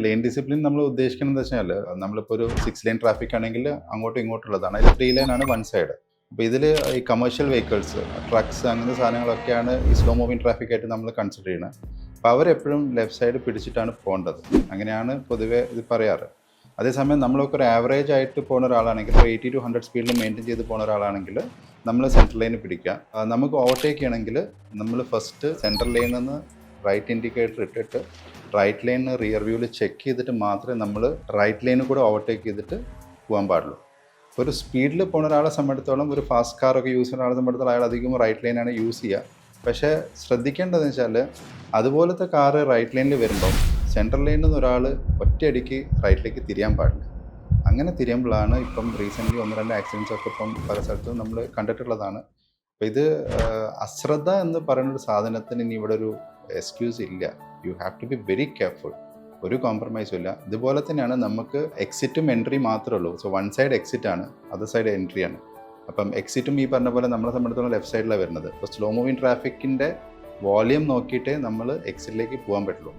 Line discipline നമ്മൾ ഉദ്ദേശിക്കുന്നത് എന്താ വെച്ചാൽ നമ്മളിപ്പോൾ ഒരു 6 ലൈൻ ട്രാഫിക് ആണെങ്കിൽ അങ്ങോട്ടും ഇങ്ങോട്ടുള്ളതാണ്. അതിൽ 3 ലൈൻ ആണ് വൺ സൈഡ്. അപ്പോൾ ഇതിൽ ഈ കമേഴ്ഷ്യൽ വെഹിക്കിൾസ്, ട്രക്സ് അങ്ങനത്തെ സാധനങ്ങളൊക്കെയാണ് ഈ സ്ലോ മൂവിങ് ട്രാഫിക് ആയിട്ട് നമ്മൾ കൺസിഡർ ചെയ്യുന്നത്. അപ്പോൾ അവരെപ്പോഴും ലെഫ്റ്റ് സൈഡ് പിടിച്ചിട്ടാണ് പോകേണ്ടത്. അങ്ങനെയാണ് പൊതുവെ ഇത് പറയാറ്. അതേസമയം നമ്മളൊക്കെ ഒരു ആവറേജ് ആയിട്ട് പോകുന്ന ഒരാളാണെങ്കിൽ, 80 to 100 സ്പീഡിൽ മെയിൻറ്റെയിൻ ചെയ്ത് പോകുന്ന ഒരാളാണെങ്കിൽ നമ്മൾ സെൻട്രൽ ലൈന് പിടിക്കുക. നമുക്ക് ഓവർടേക്ക് ചെയ്യണമെങ്കിൽ നമ്മൾ ഫസ്റ്റ് സെൻട്രൽ ലൈനിൽ നിന്ന് റൈറ്റ് ഇൻഡിക്കേറ്റർ ഇട്ടിട്ട് റൈറ്റ് ലൈനിന് റിയർ വ്യൂവിൽ ചെക്ക് ചെയ്തിട്ട് മാത്രമേ നമ്മൾ റൈറ്റ് ലൈനിൽ കൂടെ ഓവർടേക്ക് ചെയ്തിട്ട് പോകാൻ പാടുള്ളൂ. ഒരു സ്പീഡിൽ പോകുന്ന ഒരാളെ സംബന്ധിച്ചിടത്തോളം, ഒരു ഫാസ്റ്റ് കാറൊക്കെ യൂസ് ചെയ്യുന്ന ആളെ സംബന്ധിച്ചിടത്തോളം അയാൾ അധികം റൈറ്റ് ലൈനാണ് യൂസ് ചെയ്യുക. പക്ഷേ ശ്രദ്ധിക്കേണ്ടതെന്ന് വെച്ചാൽ അതുപോലത്തെ കാറ് റൈറ്റ് ലൈനിൽ വരുമ്പം സെൻട്രൽ ലൈനിൽ നിന്ന് ഒരാൾ ഒറ്റയടിക്ക് റൈറ്റിലേക്ക് തിരിയാൻ പാടില്ല. അങ്ങനെ തിരിയുമ്പോഴാണ് ഇപ്പം റീസെൻ്റ്ലി 1-2 ആക്സിഡൻസ് ഒക്കെ ഇപ്പം പല സ്ഥലത്തും നമ്മൾ കണ്ടിട്ടുള്ളതാണ്. അപ്പോൾ ഇത് അശ്രദ്ധ എന്ന് പറയുന്നൊരു സാധനത്തിന് ഇനി ഇവിടെ ഒരു എക്സ്ക്യൂസ് ഇല്ല. You have to be very careful. ഒരു കോംപ്രമൈസും ഇല്ല. ഇതുപോലെ തന്നെയാണ് നമുക്ക് എക്സിറ്റും എൻട്രി മാത്രമേ ഉള്ളൂ. സോ വൺ സൈഡ് എക്സിറ്റ് ആണ്, അതർ സൈഡ് എൻട്രി ആണ്. അപ്പം എക്സിറ്റും ഈ പറഞ്ഞ പോലെ നമ്മളെ സംബന്ധിച്ചിടത്തോളം ലെഫ്റ്റ് സൈഡിലാണ് വരുന്നത്. അപ്പോൾ സ്ലോ മൂവിങ് ട്രാഫിക്കിൻ്റെ വോളിയം നോക്കിയിട്ടേ നമ്മൾ എക്സിറ്റിലേക്ക് പോകാൻ പറ്റുള്ളൂ.